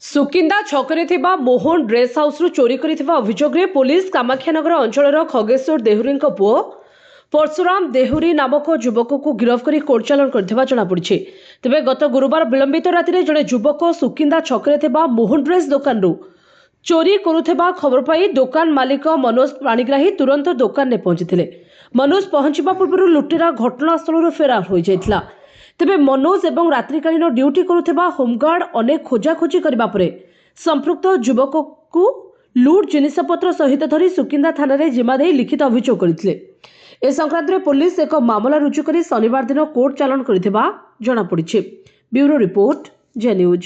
ସୁକିନ୍ଦା ଛକରେ ଥିବା ମୋହନ ଡ୍ରେସ୍ ହାଉସ୍ରୁ ଚୋରି କରିଥିବା ଅଭିଯୋଗରେ ପୁଲିସ୍ କାମାକ୍ଷାନଗର ଅଞ୍ଚଳର ଖଗେଶ୍ୱର ଦେହୁରୀଙ୍କ ପୁଅ ପରଶୁରାମ ଦେହୁରୀ ନାମକ ଯୁବକକୁ ଗିରଫ କରି କୋର୍ଟ ଚାଲାଣ କରିଥିବା ଜଣାପଡ଼ିଛି। ତେବେ ଗତ ଗୁରୁବାର ବିଳମ୍ବିତ ରାତିରେ ଜଣେ ଯୁବକ ସୁକିନ୍ଦା ଛକରେ ଥିବା ମୋହନ ଡ୍ରେସ୍ ଦୋକାନରୁ ଚୋରି କରୁଥିବା ଖବର ପାଇ ଦୋକାନ ମାଲିକ ମନୋଜ ପାଣିଗ୍ରାହୀ ତୁରନ୍ତ ଦୋକାନରେ ପହଞ୍ଚିଥିଲେ। ମନୋଜ ପହଞ୍ଚିବା ପୂର୍ବରୁ ଲୁଟେରା ଘଟଣାସ୍ଥଳରୁ ଫେରାର ହୋଇଯାଇଥିଲା। ତେବେ ମନୋଜ ଏବଂ ରାତ୍ରିକାଳୀନ ଡ୍ୟୁଟି କରୁଥିବା ହୋମଗାର୍ଡ ଅନେକ ଖୋଜାଖୋଜି କରିବା ପରେ ସଂପୃକ୍ତ ଯୁବକକୁ ଲୁଟ୍ ଜିନିଷପତ୍ର ସହିତ ଧରି ସୁକିନ୍ଦା ଥାନାରେ ଜିମା ଦେଇ ଲିଖିତ ଅଭିଯୋଗ କରିଥିଲେ। ଏ ସଂକ୍ରାନ୍ତରେ ପୁଲିସ୍ ଏକ ମାମଲା ରୁଜୁ କରି ଶନିବାର ଦିନ କୋର୍ଟ ଚାଲାଣ କରିଥିବା ଜଣାପଡ଼ିଛି। ବ୍ୟୁରୋ ରିପୋର୍ଟ, ଜେ ନ୍ୟୁଜ୍।